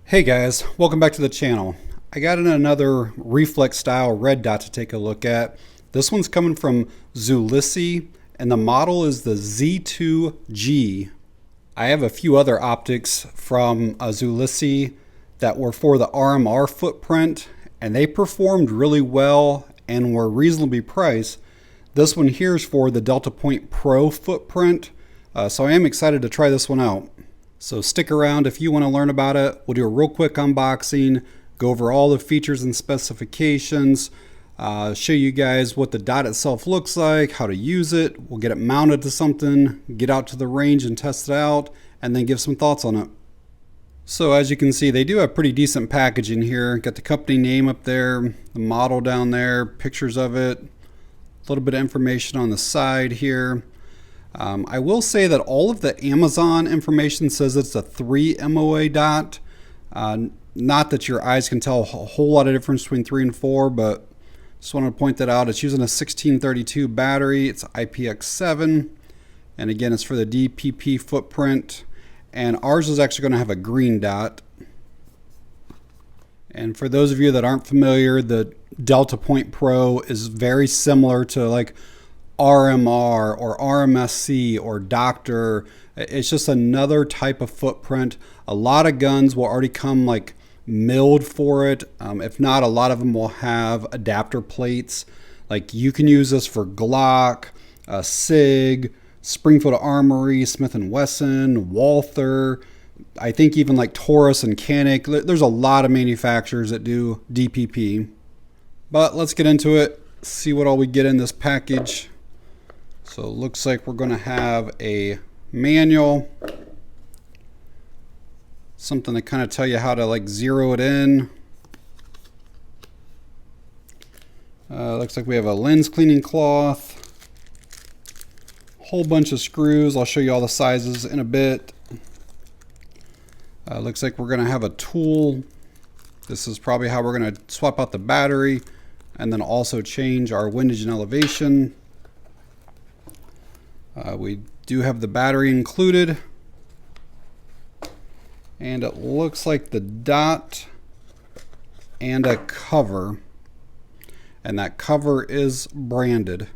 Hey guys, welcome back to the channel. I got in another reflex style red dot to take a look at. This one's coming from Zulisy and the model is the Z2-G. I have a few other optics from Zulisy that were for the RMR footprint and they performed really well and were reasonably priced. This one here is for the DeltaPoint Pro footprint, so I am excited to try this one out. So stick around if you want to learn about it. We'll do a real quick unboxing, go over all the features and specifications, show you guys what the dot itself looks like, how to use it. We'll get it mounted to something, get out to the range and test it out, and then give some thoughts on it. So as you can see, they do have pretty decent packaging here. Got the company name up there, the model down there, pictures of it, a little bit of information on the side here. I will say that all of the Amazon information says it's a 3 MOA dot. Not that your eyes can tell a whole lot of difference between 3 and 4, but just wanted to point that out. It's using a 1632 battery. It's IPX7. And again, it's for the DPP footprint. And ours is actually going to have a green dot. And for those of you that aren't familiar, the DeltaPoint Pro is very similar to like RMR or RMSC or Doctor. It's just another type of footprint. A lot of guns will already come like milled for it. If not, a lot of them will have adapter plates. Like you can use this for Glock, SIG, Springfield Armory, Smith & Wesson, Walther. I think even like Taurus and Canik. There's a lot of manufacturers that do DPP. But let's get into it, see what all we get in this package. So it looks like we're going to have a manual, something to kind of tell you how to like zero it in. Looks like we have a lens cleaning cloth, whole bunch of screws. I'll show you all the sizes in a bit. Looks like we're going to have a tool. This is probably how we're going to swap out the battery and then also change our windage and elevation. We do have the battery included, and it looks like the dot and a cover, and that cover is branded.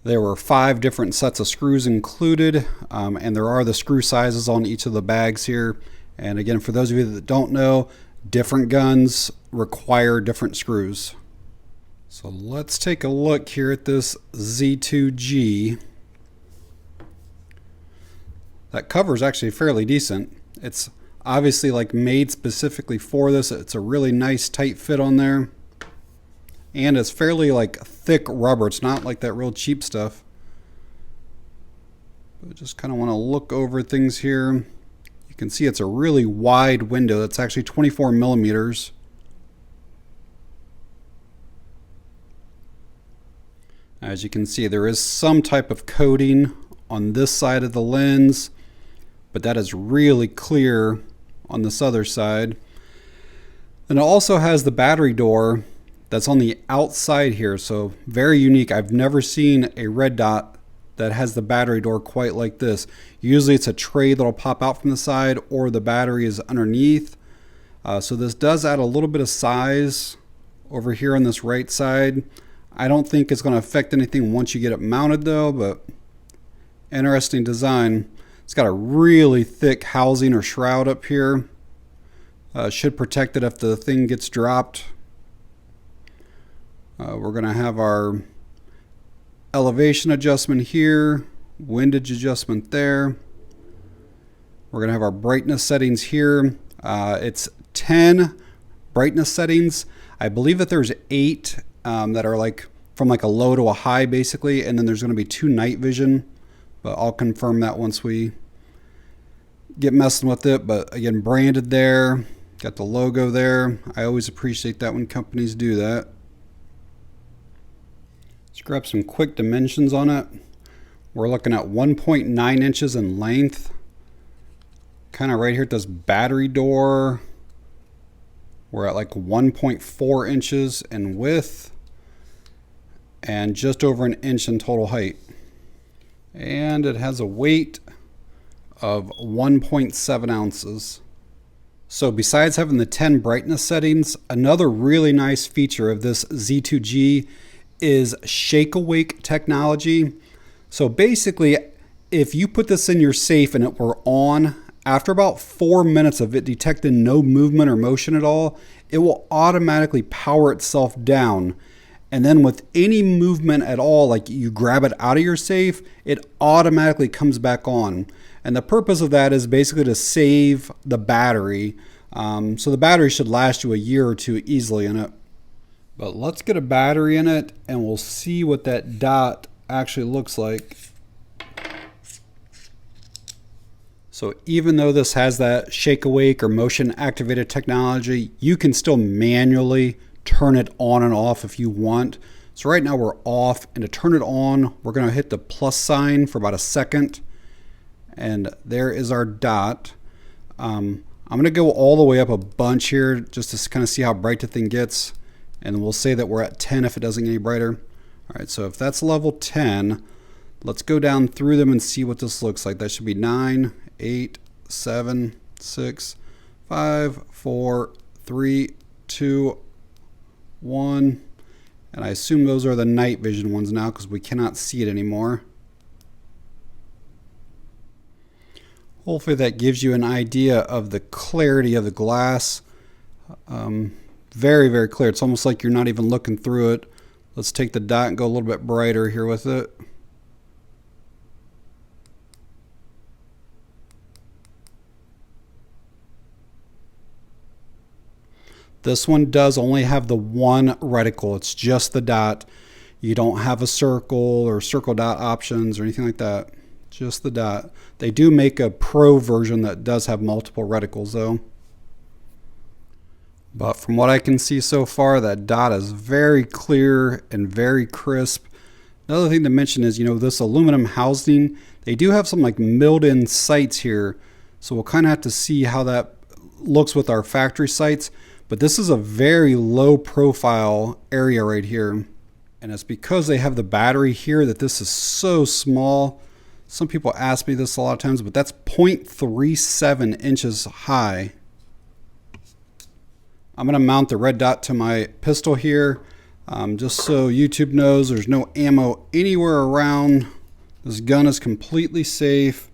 There were 5 different sets of screws included, and there are the screw sizes on each of the bags here. And again, for those of you that don't know, different guns require different screws. So let's take a look here at this Z2-G. That cover is actually fairly decent. It's obviously like made specifically for this. It's a really nice tight fit on there. And it's fairly like thick rubber. It's not like that real cheap stuff. But just kind of want to look over things here. You can see it's a really wide window. That's actually 24 millimeters. As you can see, there is some type of coating on this side of the lens, but that is really clear on this other side. And it also has the battery door that's on the outside here, so very unique. I've never seen a red dot that has the battery door quite like this. Usually it's a tray that'll pop out from the side or the battery is underneath. So this does add a little bit of size over here on this right side. I don't think it's going to affect anything once you get it mounted though, but interesting design. It's got a really thick housing or shroud up here. Should protect it if the thing gets dropped. We're going to have our elevation adjustment here, windage adjustment there. We're going to have our brightness settings here. It's 10 brightness settings. I believe that there's 8 that are like from like a low to a high basically, and then there's going to be 2 night vision, but I'll confirm that once we get messing with it. But again, branded there, got the logo there. I always appreciate that when companies do that. Let's grab some quick dimensions on it. We're looking at 1.9 inches in length, kind of right here at this battery door. We're at like 1.4 inches in width and just over an inch in total height. And it has a weight of 1.7 ounces. So besides having the 10 brightness settings, another really nice feature of this Z2-G is shake awake technology. So basically, if you put this in your safe and it were on, after about 4 minutes of it detecting no movement or motion at all, it will automatically power itself down. And then with any movement at all, like you grab it out of your safe, it automatically comes back on. And the purpose of that is basically to save the battery. So the battery should last you a year or two easily in it. But let's get a battery in it and we'll see what that dot actually looks like. So even though this has that shake awake or motion activated technology, you can still manually turn it on and off if you want. So right now we're off, and to turn it on, we're going to hit the plus sign for about a second. And there is our dot. I'm going to go all the way up a bunch here just to kind of see how bright the thing gets. And we'll say that we're at 10 if it doesn't get any brighter. All right, so if that's level 10, let's go down through them and see what this looks like. That should be 9, 8, 7, 6, 5, 4, 3, 2, 1. And I assume those are the night vision ones now because we cannot see it anymore. Hopefully that gives you an idea of the clarity of the glass. Very, very clear. It's almost like you're not even looking through it. Let's take the dot and go a little bit brighter here with it. This one does only have the one reticle. It's just the dot. You don't have a circle or circle dot options or anything like that. Just the dot. They do make a pro version that does have multiple reticles though. But from what I can see so far, that dot is very clear and very crisp. Another thing to mention is, this aluminum housing, they do have some like milled in sights here. So we'll kind of have to see how that looks with our factory sights. But this is a very low profile area right here. And it's because they have the battery here that this is so small. Some people ask me this a lot of times, but that's 0.37 inches high. I'm going to mount the red dot to my pistol here, just so YouTube knows there's no ammo anywhere around. This gun is completely safe.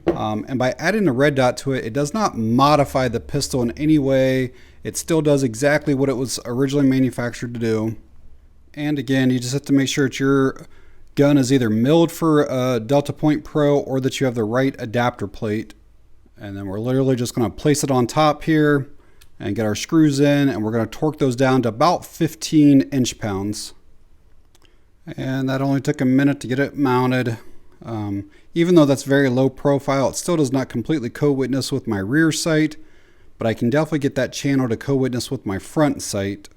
And by adding the red dot to it, it does not modify the pistol in any way. It still does exactly what it was originally manufactured to do. And again, you just have to make sure that your gun is either milled for a DeltaPoint Pro or that you have the right adapter plate. And then we're literally just going to place it on top here and get our screws in, and we're going to torque those down to about 15 inch-pounds. And that only took a minute to get it mounted. Even though that's very low profile, it still does not completely co-witness with my rear sight, but I can definitely get that channel to co-witness with my front sight.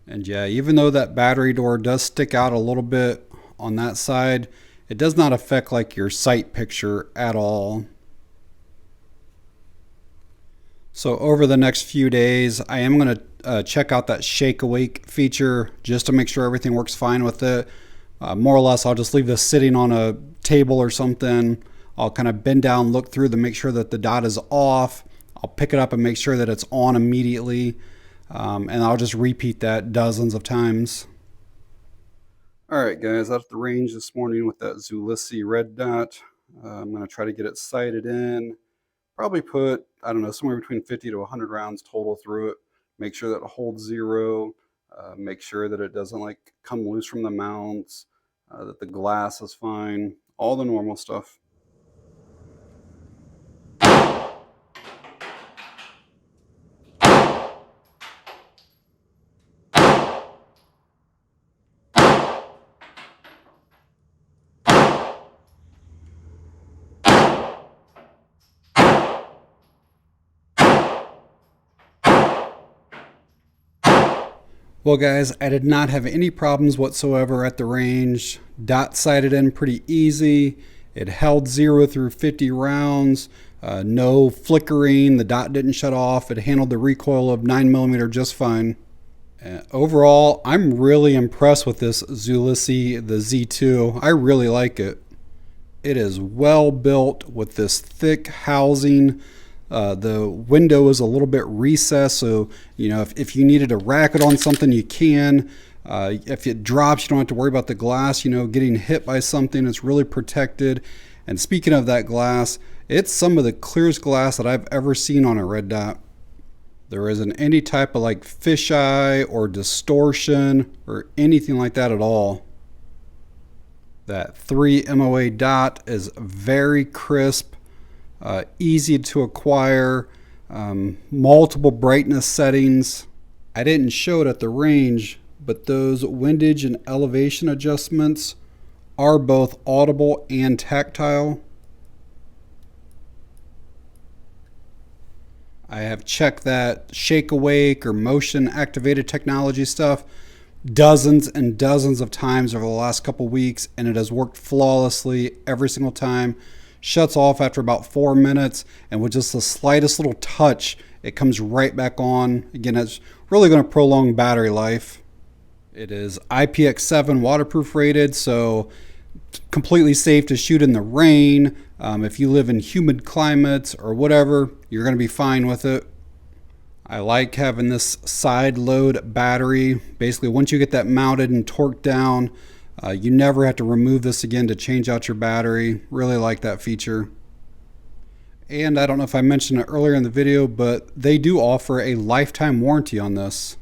And yeah, even though that battery door does stick out a little bit on that side, it does not affect like your sight picture at all. So over the next few days, I am going to check out that shake awake feature just to make sure everything works fine with it. More or less, I'll just leave this sitting on a table or something. I'll kind of bend down, look through to make sure that the dot is off. I'll pick it up and make sure that it's on immediately. And I'll just repeat that dozens of times. All right, guys, out at the range this morning with that Zulisy Red Dot. I'm going to try to get it sighted in. Probably put, I don't know, somewhere between 50 to 100 rounds total through it. Make sure that it holds zero. Make sure that it doesn't like come loose from the mounts. That the glass is fine. All the normal stuff. Well guys, I did not have any problems whatsoever at the range. Dot sighted in pretty easy. It held 0 through 50 rounds. No flickering. The dot didn't shut off. It handled the recoil of 9mm just fine. Overall, I'm really impressed with this Zulisy, the Z2. I really like it. It is well built with this thick housing. The window is a little bit recessed, so you know if you needed to rack it on something, you can. If it drops, you don't have to worry about the glass, you know, getting hit by something. It's really protected. And speaking of that glass, it's some of the clearest glass that I've ever seen on a Red Dot. There isn't any type of like fisheye or distortion or anything like that at all. That 3 MOA dot is very crisp, easy to acquire, multiple brightness settings. I didn't show it at the range, but those windage and elevation adjustments are both audible and tactile. I have checked that shake awake or motion activated technology stuff dozens and dozens of times over the last couple weeks, and it has worked flawlessly every single time. Shuts off after about 4 minutes, and with just the slightest little touch, it comes right back on. Again, it's really going to prolong battery life. It is IPX7 waterproof rated, so completely safe to shoot in the rain. If you live in humid climates or whatever, you're going to be fine with it. I like having this side load battery. Basically, once you get that mounted and torqued down, you never have to remove this again to change out your battery. Really like that feature. And I don't know if I mentioned it earlier in the video, but they do offer a lifetime warranty on this.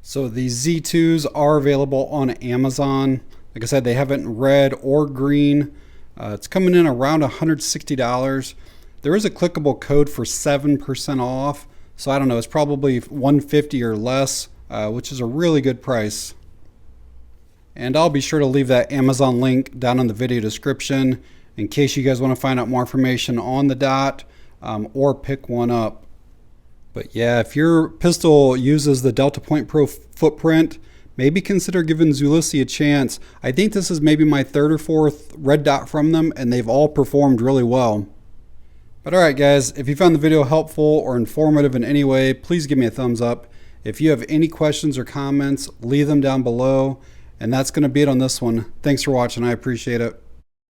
So these Z2s are available on Amazon. Like I said, they have it in red or green. It's coming in around $160. There is a clickable code for 7% off. So I don't know, it's probably $150 or less, which is a really good price. And I'll be sure to leave that Amazon link down in the video description in case you guys want to find out more information on the Dot or pick one up. But yeah, if your pistol uses the DeltaPoint Pro footprint, maybe consider giving Zulisy a chance. I think this is maybe my 3rd or 4th Red Dot from them, and they've all performed really well. But alright guys, if you found the video helpful or informative in any way, please give me a thumbs up. If you have any questions or comments, leave them down below. And that's going to be it on this one. Thanks for watching. I appreciate it.